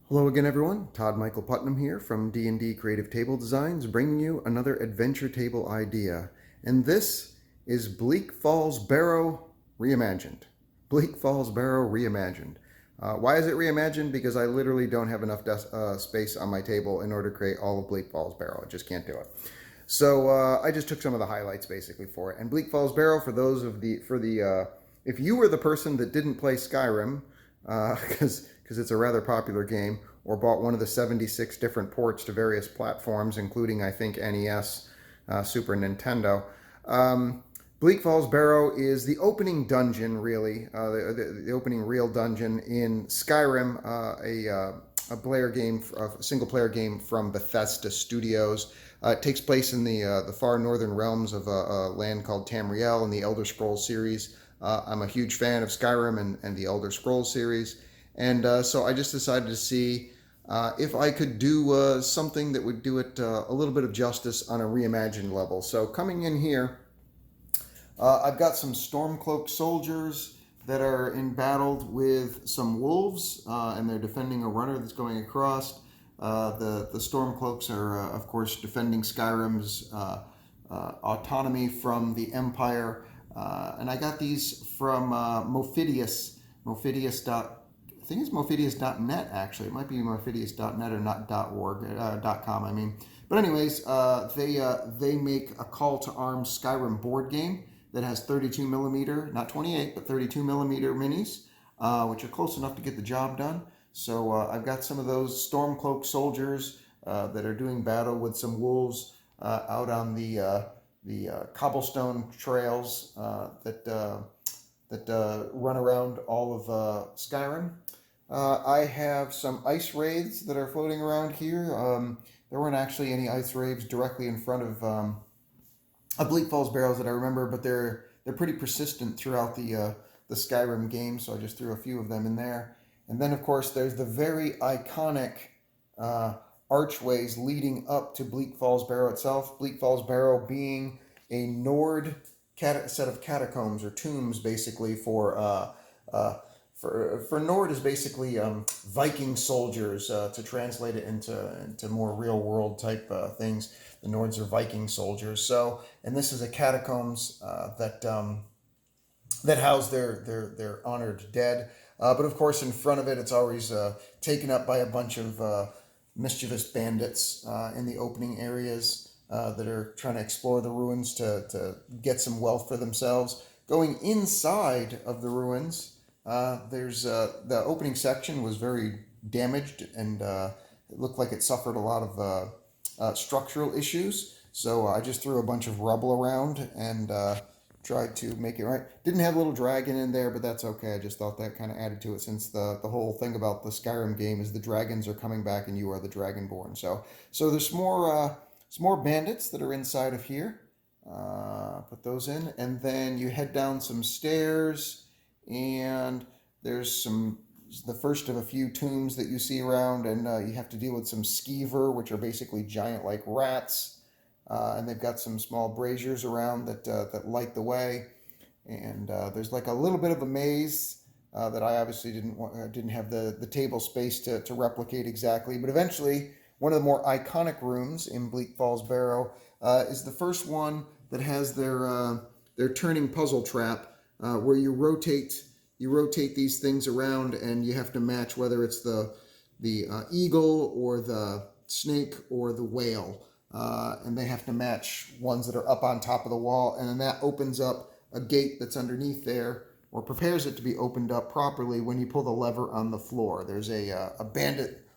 Hello again, everyone. Todd Michael Putnam here from D&D Creative Table Designs, bringing you another adventure table idea. And this is Bleak Falls Barrow Reimagined. Bleak Falls Barrow Reimagined. Why is it reimagined? Because I literally don't have enough space on my table in order to create all of Bleak Falls Barrow. I just can't do it. So I just took some of the highlights basically for it. And Bleak Falls Barrow, if you were the person that didn't play Skyrim, because it's a rather popular game, or bought one of the 76 different ports to various platforms, including, I think, NES, Super Nintendo. Bleak Falls Barrow is the opening dungeon, really, the opening real dungeon in Skyrim, a single-player game from Bethesda Studios. It takes place in the far northern realms of a land called Tamriel in the Elder Scrolls series. I'm a huge fan of Skyrim and the Elder Scrolls series, and so I just decided to see if I could do something that would do it a little bit of justice on a reimagined level. So coming in here, I've got some Stormcloak soldiers that are embattled with some wolves, and they're defending a runner that's going across. The Stormcloaks are, of course, defending Skyrim's autonomy from the Empire. And I got these from Mophidius. I think it's Mophidius.net, actually. It might be Mophidius.net or not .org, .com, I mean. But anyways, they make a Call to Arms Skyrim board game that has 32 millimeter, not 28, but 32 millimeter minis, which are close enough to get the job done. So I've got some of those Stormcloak soldiers that are doing battle with some wolves out on the cobblestone trails that run around all of Skyrim. I have some ice wraiths that are floating around here. There weren't actually any ice wraiths directly in front of Bleak Falls Barrows that I remember, but they're pretty persistent throughout the Skyrim game, so I just threw a few of them in there. And then, of course, there's the very iconic archways leading up to Bleak Falls Barrow itself. Bleak Falls Barrow being a Nord set of catacombs or tombs, basically for Nord is basically Viking soldiers. To translate it into more real world type things, the Nords are Viking soldiers. So, and this is a catacombs that house their honored dead. But of course, in front of it, it's always taken up by a bunch of mischievous bandits in the opening areas that are trying to explore the ruins to get some wealth for themselves. Going inside of the ruins, there's the opening section was very damaged, and it looked like it suffered a lot of structural issues. So I just threw a bunch of rubble around and tried to make it right. Didn't have a little dragon in there, but that's okay. I just thought that kind of added to it, since the whole thing about the Skyrim game is the dragons are coming back and you are the dragonborn. So there's some more bandits that are inside of here. Put those in, and then you head down some stairs, and there's the first of a few tombs that you see around, and you have to deal with some skeever, which are basically giant like rats. And they've got some small braziers around that light the way, and there's like a little bit of a maze that I obviously didn't have the table space to replicate exactly. But eventually, one of the more iconic rooms in Bleak Falls Barrow is the first one that has their turning puzzle trap, where you rotate these things around, and you have to match whether it's the eagle or the snake or the whale. And they have to match ones that are up on top of the wall, and then that opens up a gate that's underneath there, or prepares it to be opened up properly when you pull the lever on the floor. There's a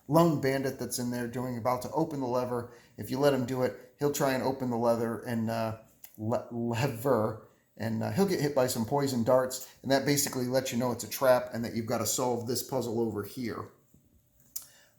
lone bandit that's in there about to open the lever. If you let him do it, he'll try and open the lever and lever, and he'll get hit by some poison darts, and that basically lets you know it's a trap and that you've got to solve this puzzle over here.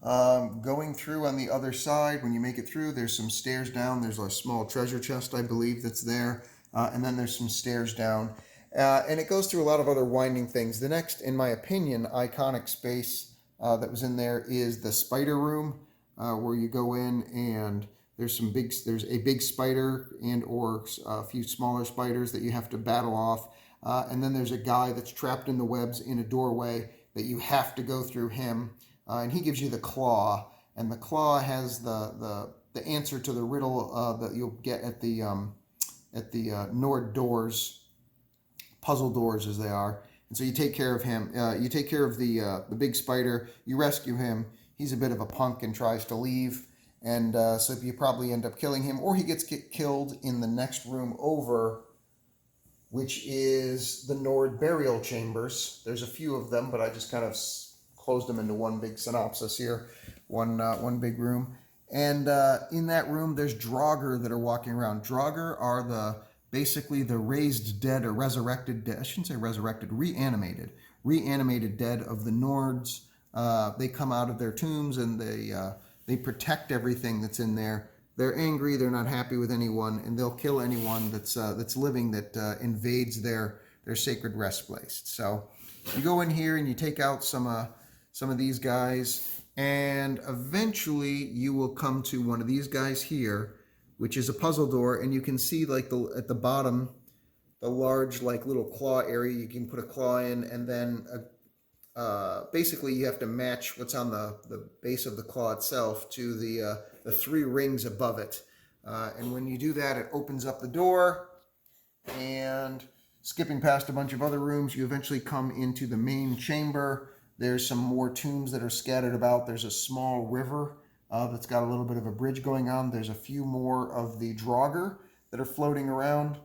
Going through on the other side, when you make it through, there's some stairs down. There's a small treasure chest, I believe, that's there. And then there's some stairs down. And it goes through a lot of other winding things. The next, in my opinion, iconic space that was in there is the spider room, where you go in and there's a big spider and or a few smaller spiders that you have to battle off. And then there's a guy that's trapped in the webs in a doorway that you have to go through him. and he gives you the claw, and the claw has the answer to the riddle that you'll get at the Nord doors, puzzle doors as they are. And so you take care of him. You take care of the big spider. You rescue him. He's a bit of a punk and tries to leave. And so you probably end up killing him, or he gets killed in the next room over, which is the Nord burial chambers. There's a few of them, but I just kind of closed them into one big synopsis here, one big room. And in that room, there's Draugr that are walking around. Draugr are basically the raised dead or resurrected dead. I shouldn't say resurrected, reanimated dead of the Nords. They come out of their tombs and they protect everything that's in there. They're angry. They're not happy with anyone, and they'll kill anyone that's living that invades their sacred rest place. So you go in here and you take out some of these guys. And eventually you will come to one of these guys here, which is a puzzle door, and you can see like at the bottom, the large like little claw area. You can put a claw in, and then basically you have to match what's on the base of the claw itself to the three rings above it. And when you do that, it opens up the door, and skipping past a bunch of other rooms, you eventually come into the main chamber. There's some more tombs that are scattered about. There's a small river that's got a little bit of a bridge going on. There's a few more of the Draugr that are floating around,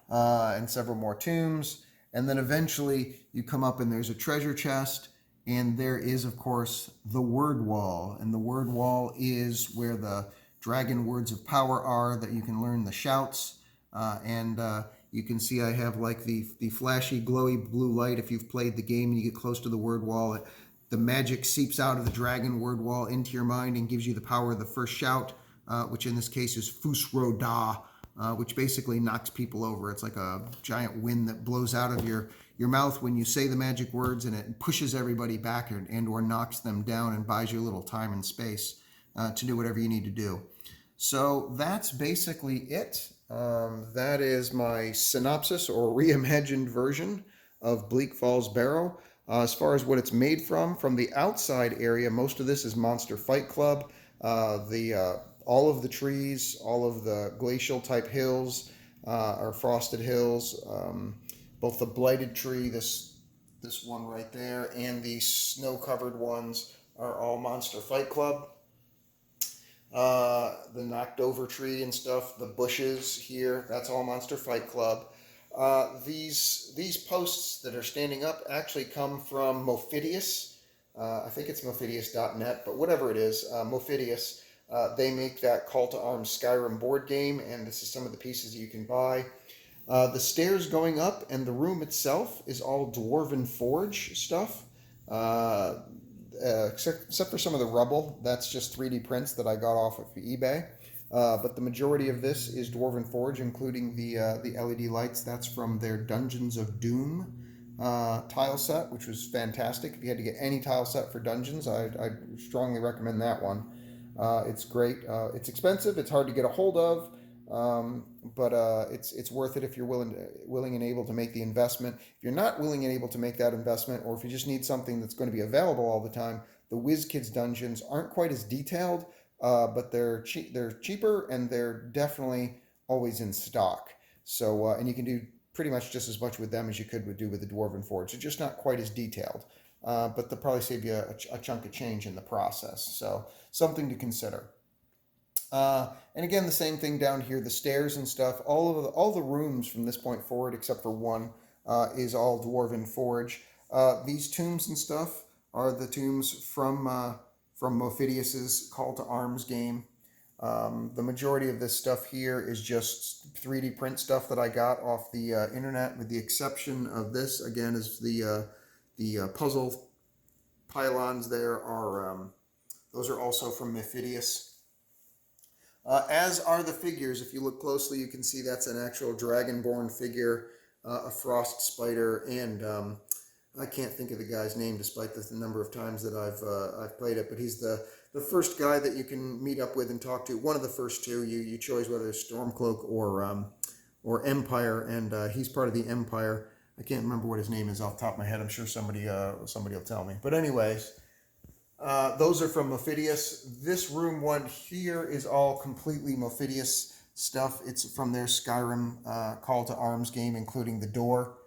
and several more tombs. And then eventually you come up and there's a treasure chest, and there is, of course, the word wall. And the word wall is where the dragon words of power are that you can learn the shouts. You can see I have like the flashy, glowy blue light. If you've played the game and you get close to the word wall, the magic seeps out of the dragon word wall into your mind and gives you the power of the first shout, which in this case is Fusro Da, which basically knocks people over. It's like a giant wind that blows out of your mouth when you say the magic words, and it pushes everybody back and or knocks them down and buys you a little time and space to do whatever you need to do. So that's basically it. That is my synopsis or reimagined version of Bleak Falls Barrow. As far as what it's made from the outside area, most of this is Monster Fight Club. All of the trees, all of the glacial type hills are frosted hills. Both the blighted tree, this one right there, and the snow-covered ones are all Monster Fight Club. The knocked over tree and stuff, the bushes here, that's all Monster Fight Club. These posts that are standing up actually come from Mophidius. I think it's Mophidius.net, but whatever it is, Mophidius. They make that Call to Arms Skyrim board game, and this is some of the pieces that you can buy. The stairs going up and the room itself is all Dwarven Forge stuff. Except for some of the rubble, that's just 3D prints that I got off of eBay. But the majority of this is Dwarven Forge, including the LED lights. That's from their Dungeons of Doom tile set, which was fantastic. If you had to get any tile set for Dungeons, I'd strongly recommend that one. It's great. It's expensive. It's hard to get a hold of, but it's worth it if you're willing and able to make the investment. If you're not willing and able to make that investment, or if you just need something that's going to be available all the time, the WizKids dungeons aren't quite as detailed, but they're cheaper, and they're definitely always in stock. So and you can do pretty much just as much with them as you could do with the Dwarven Forge. They're just not quite as detailed, but they'll probably save you a chunk of change in the process. So something to consider. And again, the same thing down here, the stairs and stuff, all the rooms from this point forward, except for one, is all Dwarven Forge. These tombs and stuff are the tombs from Mophidius's Call to Arms game. The majority of this stuff here is just 3D print stuff that I got off the internet, with the exception of this. Again, is the puzzle pylons there are, those are also from Mophidius. As are the figures. If you look closely, you can see that's an actual dragonborn figure, a frost spider, and I can't think of the guy's name despite the number of times that I've played it. But he's the first guy that you can meet up with and talk to. One of the first two. You chose whether it's Stormcloak or Empire, and he's part of the Empire. I can't remember what his name is off the top of my head. I'm sure somebody will tell me. But anyways, Those are from Mophidius. This room one here is all completely Mophidius stuff. It's from their Skyrim Call to Arms game, including the door,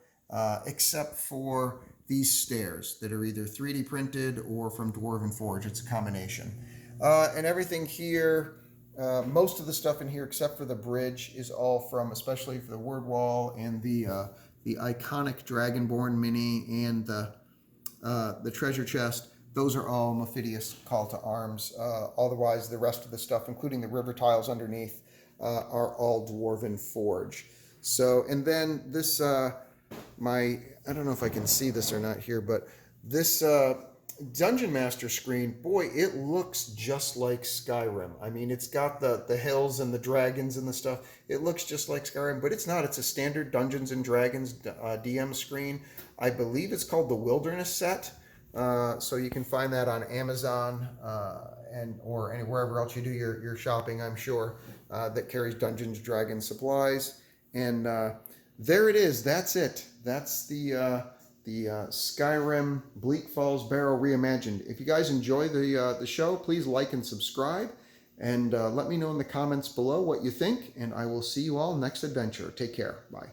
except for these stairs that are either 3D printed or from Dwarven Forge. It's a combination. And everything here, most of the stuff in here, except for the bridge, is all from, especially for the word wall and the iconic Dragonborn mini and the treasure chest. Those are all Mophidius Call to Arms. Otherwise, the rest of the stuff, including the river tiles underneath, are all Dwarven Forge. So, and then this, I don't know if I can see this or not here, but this Dungeon Master screen, boy, it looks just like Skyrim. I mean, it's got the hills and the dragons and the stuff. It looks just like Skyrim, but it's not. It's a standard Dungeons and Dragons DM screen. I believe it's called the Wilderness Set. So you can find that on Amazon or wherever else you do your shopping, I'm sure, that carries Dungeons Dragons supplies. And there it is. That's it. That's the Skyrim Bleak Falls Barrow reimagined. If you guys enjoy the show, please like and subscribe, and let me know in the comments below what you think. And I will see you all next adventure. Take care. Bye.